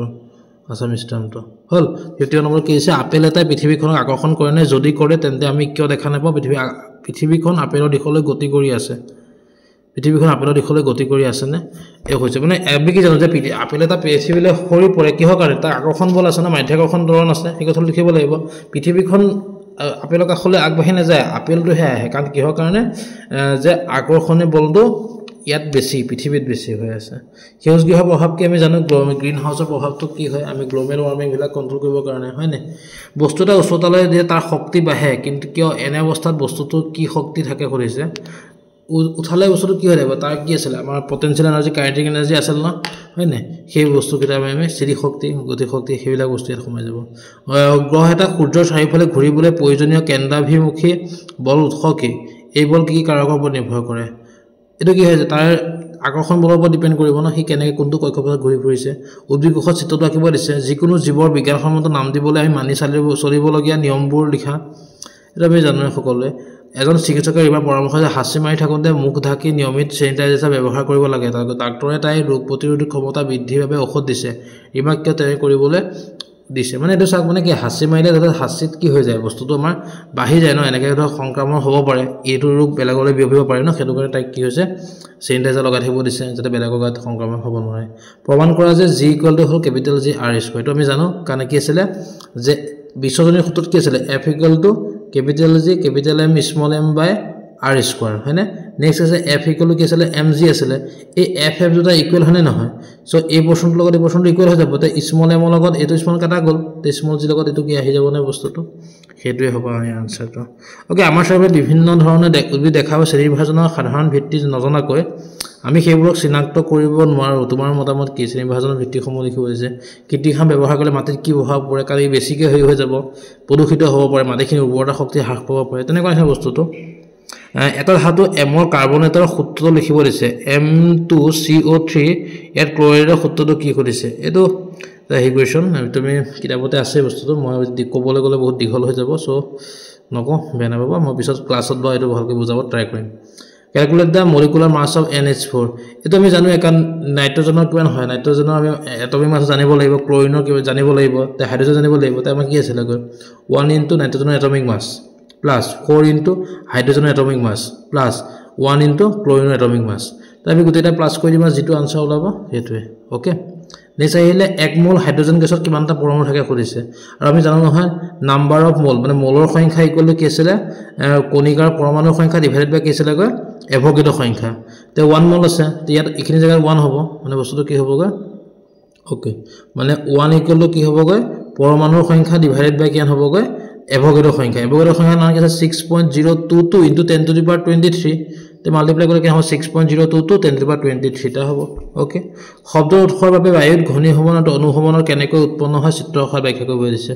আসামিজ টাৰ্মটো হল দ্বিতীয় নম্বৰ কি আছে আপেল এটা পৃথিৱীখনক আকৰ্ষণ কৰে নে যদি কৰে তেন্তে আমি কিয় দেখা নাপাও পৃথিৱীখন আপেলৰ দিশলৈ গতি কৰি আছে পৃথিৱীখন আপেলৰ দিশলৈ গতি কৰি আছে নে এই হৈছে মানে আমি কি জানো যে আপেল এটা পৃথিৱীলৈ সৰি পৰে কিহৰ কাৰণে তাৰ আকৰ্ষণ বল আছে না মাধ্যাকৰ্ষণ ত্বৰণ আছে এই কথা লিখিব লাগিব পৃথিৱীখন আপেলৰ কাষলৈ আগবাঢ়ি নাযায় আপেলটো হে আহে কাৰণ কিহৰ কাৰণে যে আকৰ্ষণীয় বলটো ইয়াত বেছি পৃথিৱীত বেছি হৈ আছে সেউজ গৃহ প্ৰভাৱ কি আমি জানো গ্ৰীণ হাউসৰ প্ৰভাৱটো কি হয় আমি গ্লোবাল ওয়াৰ্মিং বিলাক কন্ট্ৰোল কৰিব কাৰণে হয় নে বস্তুটা উচ্চতালৈ দিয়ে তাৰ শক্তি বাঢ়ে কিন্তু কিয় এনে অৱস্থাত বস্তুটো কি শক্তি থাকে কৰিছে উঠালে বস্তুটো কি হৈ যাব তাৰ কি আছিল আমাৰ পটেনশিয়াল এনাৰ্জি কাইনেটিক এনাৰ্জি আছিল ন হয় নে সেই বস্তু কিটা আমি স্থিতি শক্তি গতি শক্তি হেইলা বস্তু ইয়াত সোমাই যাব গ্ৰহ এটা সূৰ্যৰ চাৰিওফালে ঘূৰিবলৈ প্ৰয়োজনীয় কেন্দ্ৰাভিমুখী বল উৎস কি এই বল কি কাৰকৰ ওপৰত নিৰ্ভৰ কৰে এটো কি হয় তাৰ আকৰ্ষণ বলৰ ওপৰত ডিপেন্ড কৰিব না হি কেনেকৈ কোনটো কক্ষপথত ঘূৰি ফুৰিছে উদ্ভিদকোষত চিত্ৰটো আঁকিব দিছে যিকোনো জীৱৰ বিজ্ঞানসন্মত নাম দিবলৈ আমি মানি চলিবলগীয়া নিয়মবোৰ লিখা এটা আমি জানো সকলোৱে এজন চিকিৎসকে এবাৰ পৰামৰ্শ যে হাঁচি মাৰি থাকোঁতে মুখ ঢাকি নিয়মিত চেনিটাইজাৰ ব্যৱহাৰ কৰিব লাগে ডাক্তৰে তাই ৰোগ প্ৰতিৰোধক ক্ষমতা বৃদ্ধিৰ বাবে ঔষধ দিছে ইমান কিয় তেনে কৰিবলৈ দিছে মানে এইটো চাওক মানে কি হাঁচি মাৰিলে যাতে হাঁচিত কি হৈ যায় বস্তুটো আমাৰ বাঢ়ি যায় ন এনেকৈ ধৰক সংক্ৰমণ হ'ব পাৰে এইটো ৰোগ বেলেগলৈ বিয়পিব পাৰে ন সেইটো কাৰণে তাইক কি হৈছে চেনিটাইজাৰ লগাই থাকিব দিছে যাতে বেলেগৰ গাত সংক্ৰমণ হ'ব নোৱাৰে প্ৰমাণ কৰা যে G = হ'ল কেপিটেল G R স্কয়াৰ এইটো আমি জানো কাৰণ কি আছিলে যে বিশ্বজনীন সূত্ৰত কি আছিলে F = capital G capital M small m বাই R স্কয়াৰ হয়নে নেক্সট আছে F = কি আছিলে mg আছিলে এই f দুটা ইকুৱেল হয়নে নহয় সো এই পোৰশনটোৰ লগত এই পোৰশনটো ইকুৱেল হৈ যাব তে স্মল m লগত এটো স্মল কাটা গল তে স্মল g লগত এটো কি আহি যাব না বস্তুটো হেতুৱে হ'ব আনসাৰটো ওকে আমাৰ সবে বিভিন্ন ধৰণে উদ্ভিদ দেখাব শ্ৰেণীবিভাজনৰ সাধাৰণ ভিত্তি নজনাকৈ আমি সেইবোৰক চিনাক্ত কৰিব নোৱাৰো তোমাৰ মতামত কি শ্ৰেণীবিভাজনৰ ভিত্তিসমূহ লিখিব দিছে কীটনাশক ব্যৱহাৰ কৰিলে মাটিত কি প্ৰভাৱ পৰে কাৰণ ই বেছিকৈ হৈ যাব প্ৰদূষিত হ'ব পাৰে মাটিখিনিৰ উৰ্বৰতা শক্তি হ্ৰাস পাব পাৰে তেনেকুৱা আছে বস্তুটো এটা ধাতু M ৰ কাৰ্বনেটৰ সূত্ৰটো লিখিব দিছে M2CO3 ইয়াত ক্লোৰাইডৰ সূত্ৰটো কি কৰিছে এটো এই কোৱেশ্চন তুমি কিতাপতে আছে বস্তুটো মই ক'বলৈ গলে বহুত দীঘল হৈ যাব সো নকও বেনা বাবা মই পিছত ক্লাছত বা এটো ভালকৈ বুজাব ট্ৰাই কৰিম calculate the molecular mass of NH4 এটো আমি জানো একান নাইট্ৰজেনৰ কিমান হয় নাইট্ৰজেনৰ আমি এটমিক মাছ জানিব লাগিব ক্লোৰিনৰ কি জানিব লাগিব তে হাইড্ৰজেন জানিব লাগিব তে আমাৰ কি আছিল গৈ 1 * নাইট্ৰজেনৰ এটমিক মাছ plus 4 into hydrogen atomic mass plus 1 into chlorine atomic mass তাবি গুটেটা প্লাস কৰি দিমা যেটো আনসাৰ ওলাব হেতুৱে ওকে নেক্সট আহিলে 1 মোল হাইড্ৰোজেন গেছৰ কিমানটা পৰমাণু থাকে কৰিছে আৰু আমি জানো নহয় নাম্বাৰ অফ মোল মানে মোলৰ সংখ্যা ইকুৱেল কি আছিল কণিকাৰ পৰমাণুৰ সংখ্যা ডিভাইডেড বাই কি আছিল গৈ এভোগাড্ৰ সংখ্যা তে 1 মোল আছে তে ইয়াত ইখিনি জায়গা 1 হ'ব মানে বস্তুটো কি হ'ব গৈ ওকে মানে 1 ইকুৱেল কি হ'ব গৈ পৰমাণুৰ সংখ্যা ডিভাইডেড বাই কিমান হ'ব গৈ এভোগাড্ৰ সংখ্যা নাম কি আছে 6.022 into 10 to the power 23 তে মাল্টিপ্লাই কৰি কি হ'ব 6.022 10 to the power 23 টা হ'ব ওকে শব্দ উৎসৰ বাবে বায়ুত ঘনীভৱন আৰু অনুভৱনৰ কেনেকৈ উৎপন্ন হয় চিত্ৰ আকাৰ ব্যাখ্যা কৰিব দিছে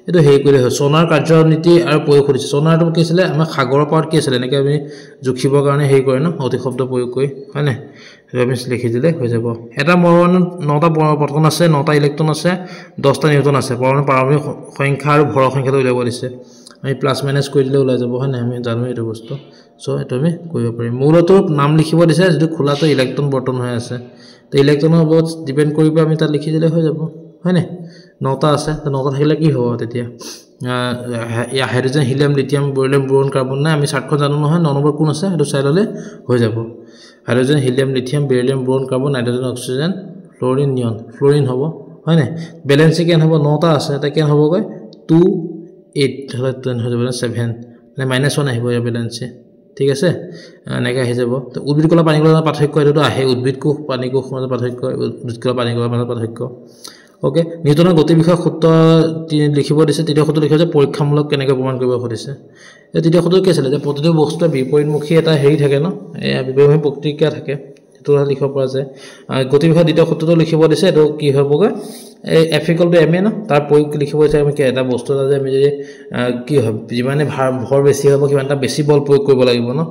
এটো হেই কৰি হয় সোনাৰ কাৰ্যনীতি আৰু প্ৰয়োগ কৰিছে সোনাৰটো কি আছিল আমাৰ সাগৰৰ পাৰত কি আছিল এনেকৈ আমি জুখিবৰ কাৰণে হেই কৰে ন অতি শব্দ প্ৰয়োগ কৰি হয় না ৰেমিস লিখি দিলে হৈ যাব এটা পৰমাণু 9টা প্ৰটন আছে 9টা ইলেক্ট্ৰন আছে 10টা নিউট্ৰন আছে পৰমাণু পাৰমাণবিক সংখ্যা আৰু ভৰ সংখ্যাটো উলিয়াব দিছে আমি প্লাস মাইনাস কৰি দিলে ওলাই যাব হয় না আমি জানো এটো বস্তু সো এটো আমি কৰিব পাৰিম মূলটো নাম লিখিব দিছে যেটো খোলাটো ইলেক্ট্ৰন বৰ্তন হৈ আছে তে ইলেক্ট্ৰনৰ ওপৰত ডিপেন্ড কৰিব আমি তাত লিখি দিলে হৈ যাব হয় না 9টা আছে তে 9টা থাকিলে কি হ'ব তেতিয়া hydrogen helium lithium beryllium boron carbon না আমি চাৰ্টখন জানো নহয় 9 নম্বৰ কোন আছে এটো চাই ললে হৈ যাব hydrogen helium lithium beryllium boron carbon nitrogen oxygen fluorine neon fluorine হ'ব হয় না ব্যালেন্স কেন হ'ব 9টা আছে তে কেন হ'ব গৈ 2 8 হলে 10 হৈ যাব 7 মানে -1 আহিব ইয়াৰ ব্যালেন্স ঠিক আছে এনেকৈ আহি যাব তো উদ্ভিদ কলা পানী কলা পাৰ্থক্য এটো আহে উদ্ভিদ কোষ পানী কোষ মাজত পাৰ্থক্য উদ্ভিদ কলা পানী কলা মাজত পাৰ্থক্য ওকে নিউটনৰ গতি বিষয়ক সূত্ৰ লিখিব দিছে তৃতীয় সূত্ৰ লিখিছে পৰীক্ষামূলক কেনেকৈ প্ৰমাণ কৰিব খুদিছে এই তৃতীয় সূত্ৰ কি আছিল যে প্ৰতিটো বস্তুৰ বিপৰীতমুখী এটা হেৰি থাকে ন এই বিপৰীতমুখী প্ৰতিক্ৰিয়া থাকে এটো লিখিব পৰা যায় গতি বিষয়ক দ্বিতীয় সূত্ৰটো লিখিব দিছে এটো কি হ'বগৈ এই F = ma ন তাৰ প্ৰয়োগ লিখিব দিছে আমি কি এটা বস্তু আছে আমি যদি কি হয় যিমানে ভৰ বেছি হ'ব কিমানটা বেছি বল প্ৰয়োগ কৰিব লাগিব ন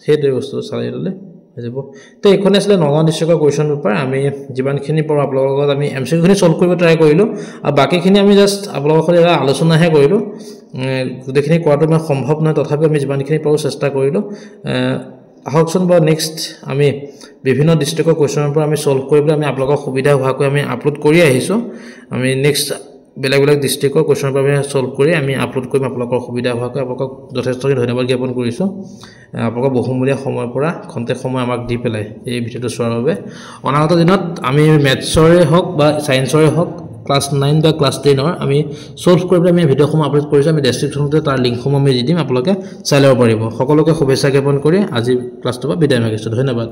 সেইটো বস্তু চাই ললে হৈ যাব তে এখন আছিল 9 ডিস্ট্ৰিক্টৰ কোৱেশ্চন পেপাৰ আমি যিমানখিনি পঢ়া আপোনালোকৰ লগত আমি এমসিকিউ খিনি সলভ কৰিব ট্ৰাই কৰিলো আৰু বাকিখিনি আমি জাস্ট আপোনালোকৰ সৈতে এটা আলোচনাহে কৰিলো গোটেইখিনি কৰাটো মানে সম্ভৱ নহয় তথাপি আমি যিমানখিনি পাৰো চেষ্টা কৰিলো আহকচোন বা নেক্সট আমি বিভিন্ন ডিস্ট্ৰিক্টৰ কোৱেশ্চনৰ পৰা আমি সলভ কৰিবলৈ আমি আপোনালোকৰ সুবিধা হোৱাকৈ আমি আপলোড কৰি আহিছো আমি নেক্সট বেলেগ ডিস্ট্ৰিক্টৰ কোৱেশ্চনৰ পৰা আমি সলভ কৰি আমি আপলোড কৰিম আপোনালোকৰ সুবিধা হোৱাকৈ আপোনালোকক যথেষ্ট ধন্যবাদ জ্ঞাপন কৰিছো আপোনালোকৰ বহুমূলীয়া সময়ৰ পৰা খন্তেক সময় আমাক দি পেলাই এই ভিডিঅটো চোৱাৰ বাবে অনাগত দিনত আমি ম্যাথছৰে হওক বা সায়েন্সৰে হওক ক্লাস 9 বা ক্লাস 10 ৰ আমি সলভ কৰিবলৈ আমি ভিডিঅসমূহ আপলোড কৰিছো আমি ডেসক্ৰিপচনতে তাৰ লিংকসমূহ আমি দি দিম আপোনালোকে চাই ল'ব পাৰিব সকলোকে শুভেচ্ছা জ্ঞাপন কৰি আজি ক্লাছটো বিদায় মাগিছো ধন্যবাদ